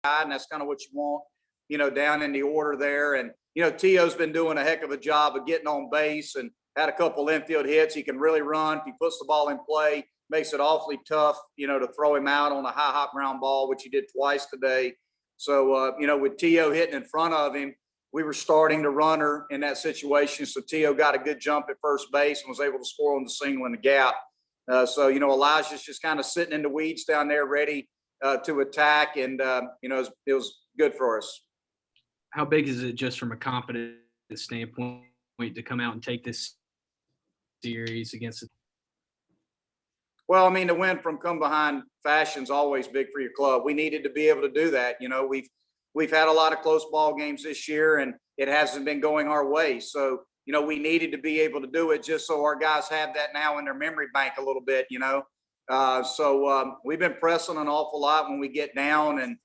and that's kind of what you want, down in the order there. And, T.O.'s been doing a heck of a job of getting on base and had a couple infield hits. He can really run. If he puts the ball in play, makes it awfully tough, to throw him out on a high hop ground ball, which he did twice today. So, with T.O. hitting in front of him, we were starting the runner in that situation. So T.O. got a good jump at first base and was able to score on the single in the gap. So, Elijah's just kind of sitting in the weeds down there ready to attack. And, it was good for us. How big is it just from a confidence standpoint to come out and take this series against it? Well, I mean, the win from come behind fashion is always big for your club. We needed to be able to do that. We've had a lot of close ball games this year, and it hasn't been going our way. So, we needed to be able to do it just so our guys have that now in their memory bank a little bit, So we've been pressing an awful lot when we get down and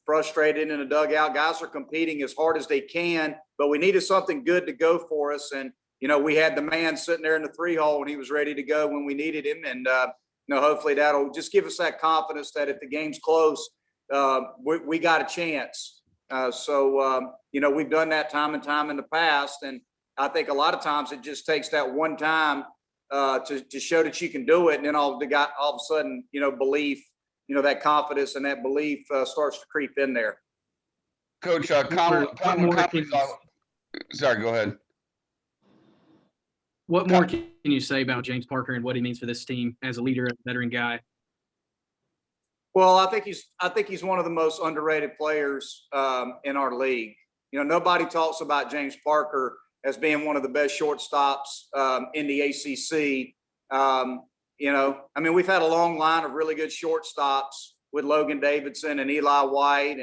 frustrated in the dugout. Guys are competing as hard as they can, but we needed something good to go for us. And, we had the man sitting there in the 3-hole, and he was ready to go when we needed him. And, hopefully that'll just give us that confidence that if the game's close, we got a chance. So, we've done that time and time in the past. And I think a lot of times it just takes that one time to show that you can do it. And then all of a sudden, belief, that confidence and that belief starts to creep in there. Coach, sorry, go ahead. What more can you say about James Parker and what he means for this team as a leader, a veteran guy? Well, I think he's one of the most underrated players in our league. Nobody talks about James Parker as being one of the best shortstops in the ACC. We've had a long line of really good shortstops with Logan Davidson and Eli White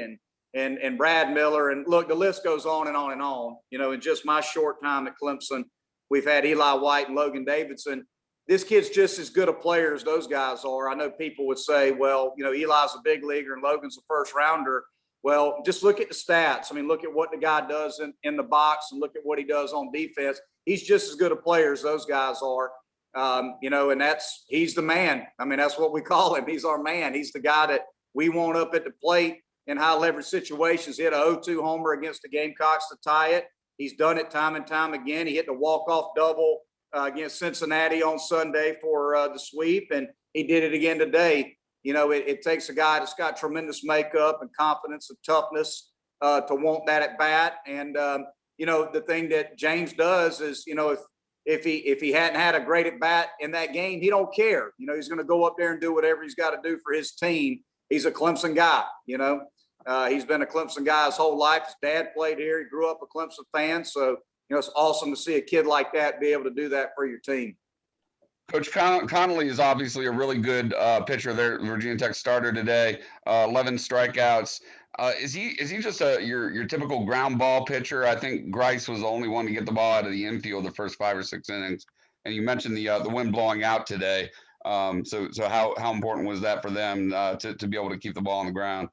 and Brad Miller. And look, the list goes on and on and on. In just my short time at Clemson, we've had Eli White and Logan Davidson. This kid's just as good a player as those guys are. I know people would say, well, Eli's a big leaguer and Logan's a first rounder. Well, just look at the stats. Look at what the guy does in the box and look at what he does on defense. He's just as good a player as those guys are. And he's the man. That's what we call him. He's our man. He's the guy that we want up at the plate in high leverage situations. He hit a 0-2 homer against the Gamecocks to tie it. He's done it time and time again. He hit the walk-off double against Cincinnati on Sunday for the sweep, and he did it again today. It takes a guy that's got tremendous makeup and confidence and toughness to want that at bat. And, the thing that James does is, if he hadn't had a great at bat in that game, he don't care. He's going to go up there and do whatever he's got to do for his team. He's a Clemson guy, he's been a Clemson guy his whole life. His dad played here. He grew up a Clemson fan. So, it's awesome to see a kid like that be able to do that for your team. Coach Connolly is obviously a really good pitcher there. Virginia Tech starter today, 11 strikeouts. Is he just your typical ground ball pitcher? I think Grice was the only one to get the ball out of the infield the first 5 or 6 innings. And you mentioned the wind blowing out today. So how important was that for them to be able to keep the ball on the ground?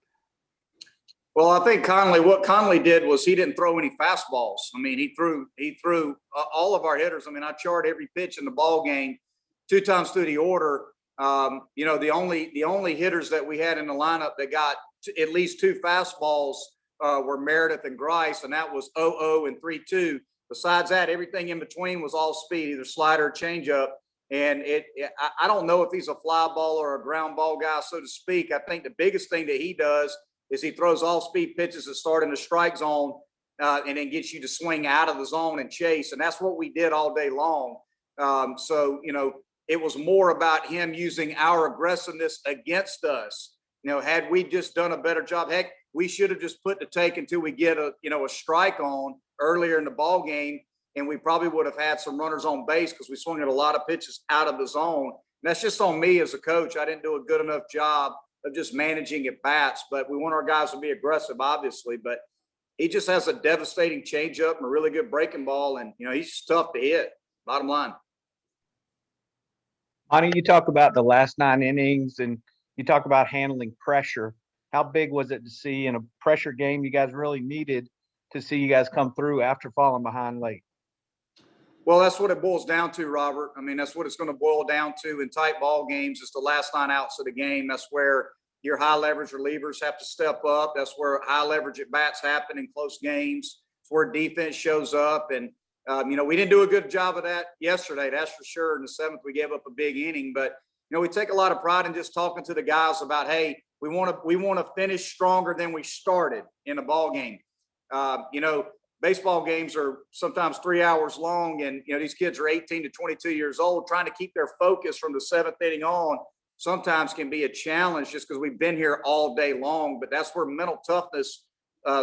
Well, I think what Connolly did was he didn't throw any fastballs. He threw all of our hitters. I chart every pitch in the ball game 2 times through the order. The only hitters that we had in the lineup that got at least 2 fastballs were Meredith and Grice, and that was 0-0 and 3-2. Besides that, everything in between was all speed, either slider or changeup. And I don't know if he's a fly ball or a ground ball guy, so to speak. I think the biggest thing that he does is he throws all speed pitches that start in the strike zone and then gets you to swing out of the zone and chase. And that's what we did all day long. It was more about him using our aggressiveness against us. Had we just done a better job, heck, we should have just put the take until we get a strike on earlier in the ball game. And we probably would have had some runners on base because we swung at a lot of pitches out of the zone. And that's just on me as a coach. I didn't do a good enough job of just managing at bats, but we want our guys to be aggressive, obviously. But he just has a devastating changeup and a really good breaking ball, and he's just tough to hit. Bottom line. Monty, you talk about the last 9 innings, and you talk about handling pressure. How big was it to see in a pressure game you guys really needed to see you guys come through after falling behind late? Well, that's what it boils down to, Robert. That's what it's going to boil down to in tight ball games. It's the last 9 outs of the game. That's where, your high leverage relievers have to step up. That's where high leverage at bats happen in close games. It's where defense shows up. And, we didn't do a good job of that yesterday. That's for sure. In the seventh, we gave up a big inning, but we take a lot of pride in just talking to the guys about, hey, we want to finish stronger than we started in a ball game. Baseball games are sometimes 3 hours long, and these kids are 18 to 22 years old. Trying to keep their focus from the seventh inning on sometimes can be a challenge just because we've been here all day long. But that's where mental toughness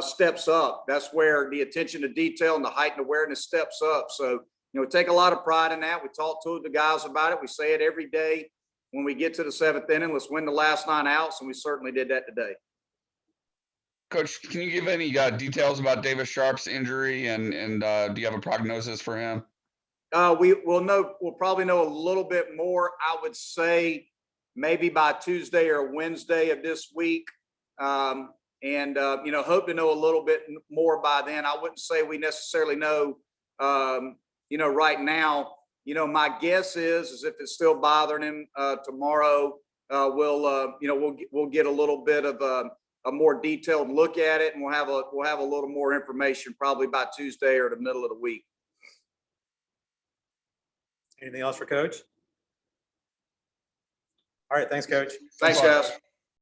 steps up. That's where the attention to detail and the heightened awareness steps up. So we take a lot of pride in that. We talk to the guys about it. We say it every day when we get to the seventh inning. Let's win the last 9 outs, and we certainly did that today. Coach, can you give any details about Davis Sharp's injury, and do you have a prognosis for him? We'll probably know a little bit more. I would say maybe by Tuesday or Wednesday of this week. Hope to know a little bit more by then. I wouldn't say we necessarily know, right now. My guess is if it's still bothering him tomorrow, we'll get a little bit of a more detailed look at it, and we'll have a little more information probably by Tuesday or the middle of the week. Anything else for Coach? All right, thanks, Coach. Thanks, guys.